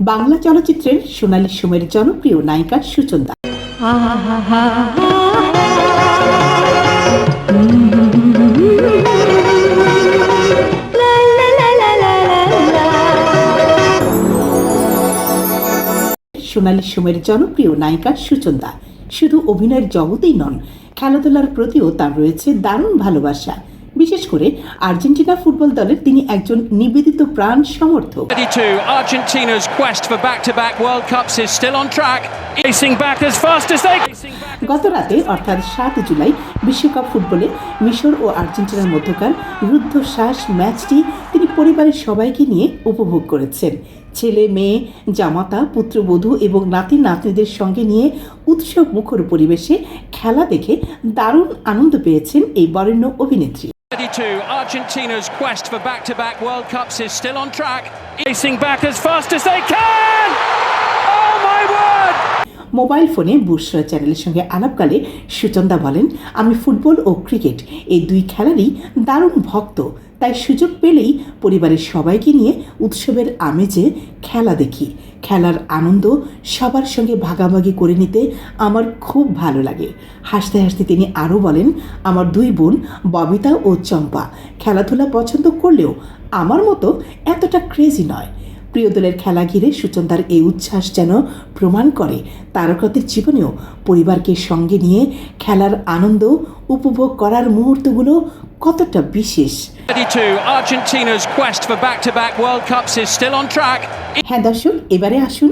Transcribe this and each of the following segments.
বাংলা চলচ্চিত্রের সোনালী সময়ের জনপ্রিয় নায়িকা সুচন্দা। সোনালী সময়ের জনপ্রিয় নায়িকা সুচন্দা শুধু অভিনয়ের জগতেই নন, খেলাধুলার প্রতিও তার রয়েছে দারুণ ভালোবাসা। বিশেষ করে আর্জেন্টিনা ফুটবল দলের তিনি একজন নিবেদিত প্রাণ সমর্থক। Argentina's quest for back-to-back World Cups is still on track, racing back as fast as they গত রাতে অর্থাৎ 7 জুলাই বিশ্বকাপ ফুটবলে মিশর ও আর্জেন্টিনার মধ্যকার রুদ্ধশ্বাস ম্যাচটি তিনি পরিবারের সবাইকে নিয়ে উপভোগ করেছেন। ছেলে, মেয়ে, জামাতা, পুত্রবধূ এবং নাতি নাতনিদের সঙ্গে নিয়ে উৎসব মুখর পরিবেশে খেলা দেখে দারুণ আনন্দ পেয়েছেন এই বরেণ্য অভিনেত্রী। Argentina's quest for back-to-back World Cups is still on track, racing back as fast as they can. Oh my word! Mobile ফোনে বুশরা চ্যানেলের সঙ্গে আলাপকালে সুচন্দা বলেন, আমি ফুটবল ও ক্রিকেট এই দুই খেলারই দারুণ ভক্ত, তাই সুযোগ পেলেই পরিবারের সবাইকে নিয়ে উৎসবের আমেজে খেলা দেখি। খেলার আনন্দ সবার সঙ্গে ভাগাভাগি করে নিতে আমার খুব ভালো লাগে। হাসতে হাসতে তিনি আরও বলেন, আমার দুই বোন ববিতা ও চম্পা খেলাধুলা পছন্দ করলেও আমার মতো এতটা ক্রেজি নয়। প্রিয় দলের খেলা ঘিরে সুচন্দার এই উচ্ছ্বাস যেন প্রমাণ করে তারকাদের জীবনেও পরিবারকে সঙ্গে নিয়ে খেলার আনন্দ উপভোগ করার মুহূর্তগুলো কতটা বিশেষ। Argentina's quest for back-to-back World Cups is still on track. হ্যাঁ দর্শক, এবারে আসুন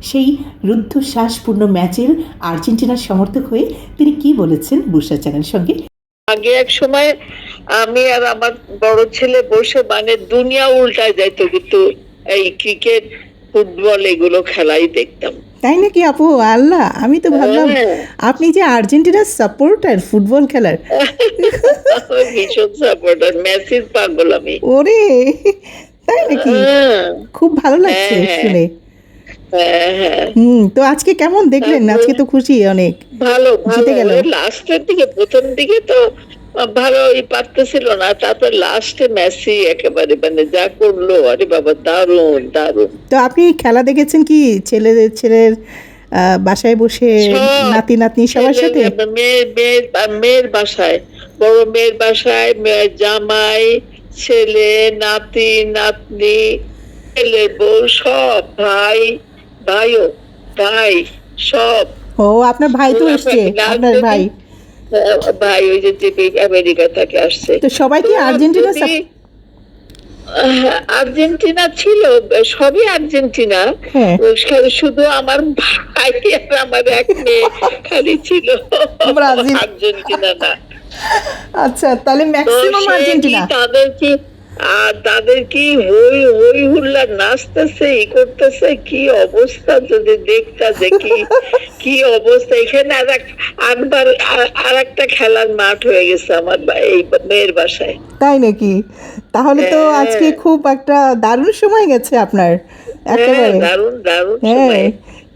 সেই রুদ্ধশ্বাসপূর্ণ ম্যাচের আর্জেন্টিনার সমর্থক হয়ে তিনি কি বলেছেন বুশরা চ্যানেলের সঙ্গে। আগে এক সময় আমি আর আমার বড় ছেলে বসে দুনিয়া উল্টায় যাইতো, কিন্তু এই ক্রিকেট, ফুটবল এগুলো খেলাই দেখতাম। তাই নাকি আপু? আল্লাহ, আমি তো ভাবলাম আপনি যে আর্জেন্টিনার সাপোর্টার ফুটবল খেলার। ভীষণ সাপোর্টার, মেসির পাগল আমি। ওরে, তাই নাকি? খুব ভালো লাগছে শুনে। তো আজকে কেমন দেখলেন? আজকে তো খুশি অনেক, ভালো জিতে গেল। লাস্টের দিকে, প্রথম দিকে তো ভালোই পারতেছিল না, তারপর লাস্টে মেসি একেবারে যা করলো, আরে বাবা দারুণ দারুণ। তো আপনি খেলা দেখেছেন কি ছেলের বাসায় বসে, নাতি নাতনি সবার সাথে? মেয়ের বাসায়, বড় মেয়ের বাসায়, মেয়ের জামাই, ছেলে, নাতি নাতনি, ছেলে, বউ, সব ভাই সব। ও, আপনার ভাই তো এসছে, আপনার ভাই ওই যে আমেরিকা থেকে আসছে। তো সবাই কি আর্জেন্টিনা ছিল, সবই আর্জেন্টিনা, শুধু আমার ভাই আর আমার এক মেয়ে খালি ছিল আর্জেন্টিনা না। আচ্ছা, তাহলে ম্যাক্সিমাম আর্জেন্টিনা। তাদের কি হই হুল্লা, নাচতেছে, করতেছে, কি অবস্থা যদি দেখতা, যে কি অবস্থা। এখানে আর একটা খেলার মাঠ হয়ে গেছে আমার এই মেয়ের বাসায়। তাই নাকি? তাহলে তো আজকে খুব একটা দারুণ সময় গেছে আপনার। দারুণ সময়।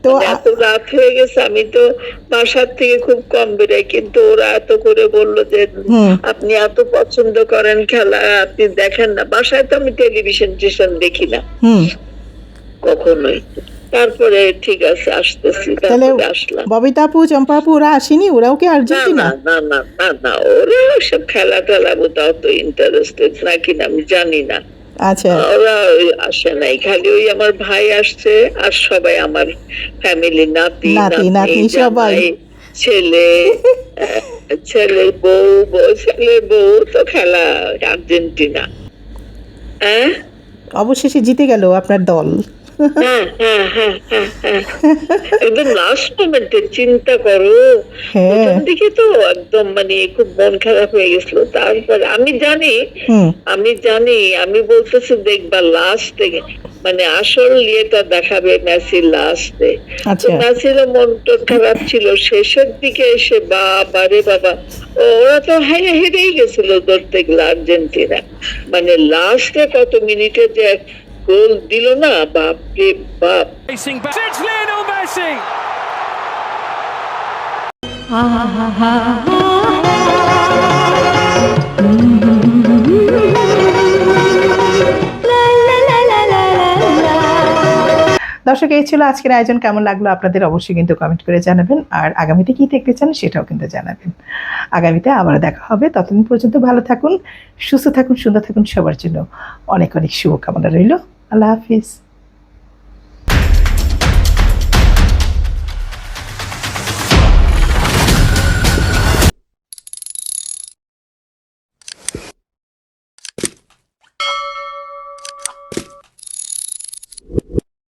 তো এত রাত হয়ে গেছে, আমি তো বাসার থেকে খুব কম বেরোই, কিন্তু ওরা এত করে বললো যে আপনি এত পছন্দ করেন খেলা, আপনি দেখেন না। বাসায় তো আমি টেলিভিশন দেখি না কখনোই। তারপরে ঠিক আছে, আসতেছি, তারপরে আসলাম। ববিতা আপু, চম্পা আপু ওরা আসেনি? ওরাও কি আর্জেন্টিনা? না, ওরা সব খেলা বোধ অত ইন্টারেস্টেড নাকি না, আমি জানি না। আচ্ছা, ওরা আসে নাই, খালি ওই আমার ভাই আসছে, আর সবাই আমার ফ্যামিলি, নাতি নাতনি সবাই, ছেলের বউ তো খেলা আর্জেন্টিনা। অবশেষে জিতে গেল আপনার দল। একদম লাস্ট মোমেন্টে চিন্তা করো, প্রথম দিকে তো একদম খুব মন খারাপ হয়ে গেছিল। তারপর আমি জানি আমি বলতেছি দেখবা লাস্টে আসল ইয়েটা দেখাবে মেসির লাস্টে। মেসির মন তো খারাপ ছিল, শেষের দিকে এসে বাবা ওরা তো হেরেই গেছিল ধরতে গেলে আর্জেন্টিনা। লাস্টে কত মিনিটে যে গোল দিল না, বাপ রে বাপ। দর্শক, এই ছিল আজকের আয়োজন। কেমন লাগলো আপনাদের অবশ্যই কিন্তু কমেন্ট করে জানাবেন, আর আগামীতে কী দেখতে চান সেটাও কিন্তু জানাবেন। আগামীতে আবারও দেখা হবে, ততদিন পর্যন্ত ভালো থাকুন, সুস্থ থাকুন, সুন্দর থাকুন। সবার জন্য অনেক অনেক শুভকামনা রইল। আল্লাহ হাফিজ।